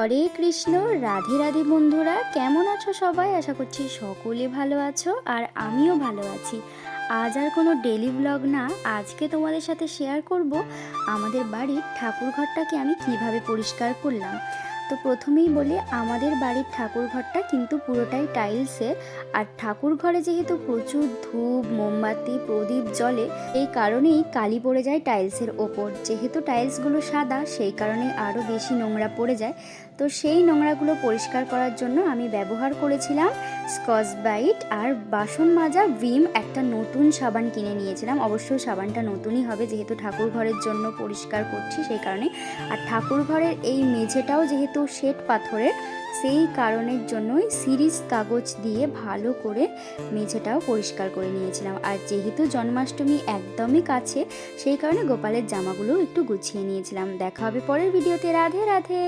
হরে কৃষ্ণ। রাধে রাধে বন্ধুরা, কেমন আছো সবাই? আশা করছি সকলে ভালো আছো আর আমিও ভালো আছি। আজ আর কোনো ডেলি ব্লগ না, আজকে তোমাদের সাথে শেয়ার করব আমাদের বাড়ির ঠাকুর ঘরটাকে আমি কিভাবে পরিষ্কার করলাম। তো প্রথমেই বলি, আমাদের বাড়ির ঠাকুর ঘরটা কিন্তু পুরোটাই টাইলসের। আর ঠাকুর ঘরে যেহেতু প্রচুর ধূপ মোমবাতি প্রদীপ জ্বলে, এই কারণেই কালি পড়ে যায় টাইলসের ওপর। যেহেতু টাইলসগুলো সাদা, সেই কারণে আরও বেশি নোংরা পড়ে যায়। তো সেই নোংরাগুলো পরিষ্কার করার জন্য আমি ব্যবহার করেছিলাম স্কচ ব্রাইট আর বাসন মাজা ভিম। একটা নতুন সাবান কিনে নিয়েছিলাম, অবশ্যই সাবানটা নতুনই হবে যেহেতু ঠাকুর ঘরের জন্য পরিষ্কার করছি সেই কারণে। আর ঠাকুর ঘরের এই মেঝেটাও যেহেতু শ্বেত পাথরের, সেই কারণের জন্যই সিরিজ কাগজ দিয়ে ভালো করে মেঝেটাও পরিষ্কার করে নিয়েছিলাম। আর যেহেতু জন্মাষ্টমী একদমই কাছে, সেই কারণে গোপালের জামাগুলো একটু গুছিয়ে নিয়েছিলাম। দেখা হবে পরের ভিডিওতে। রাধে রাধে।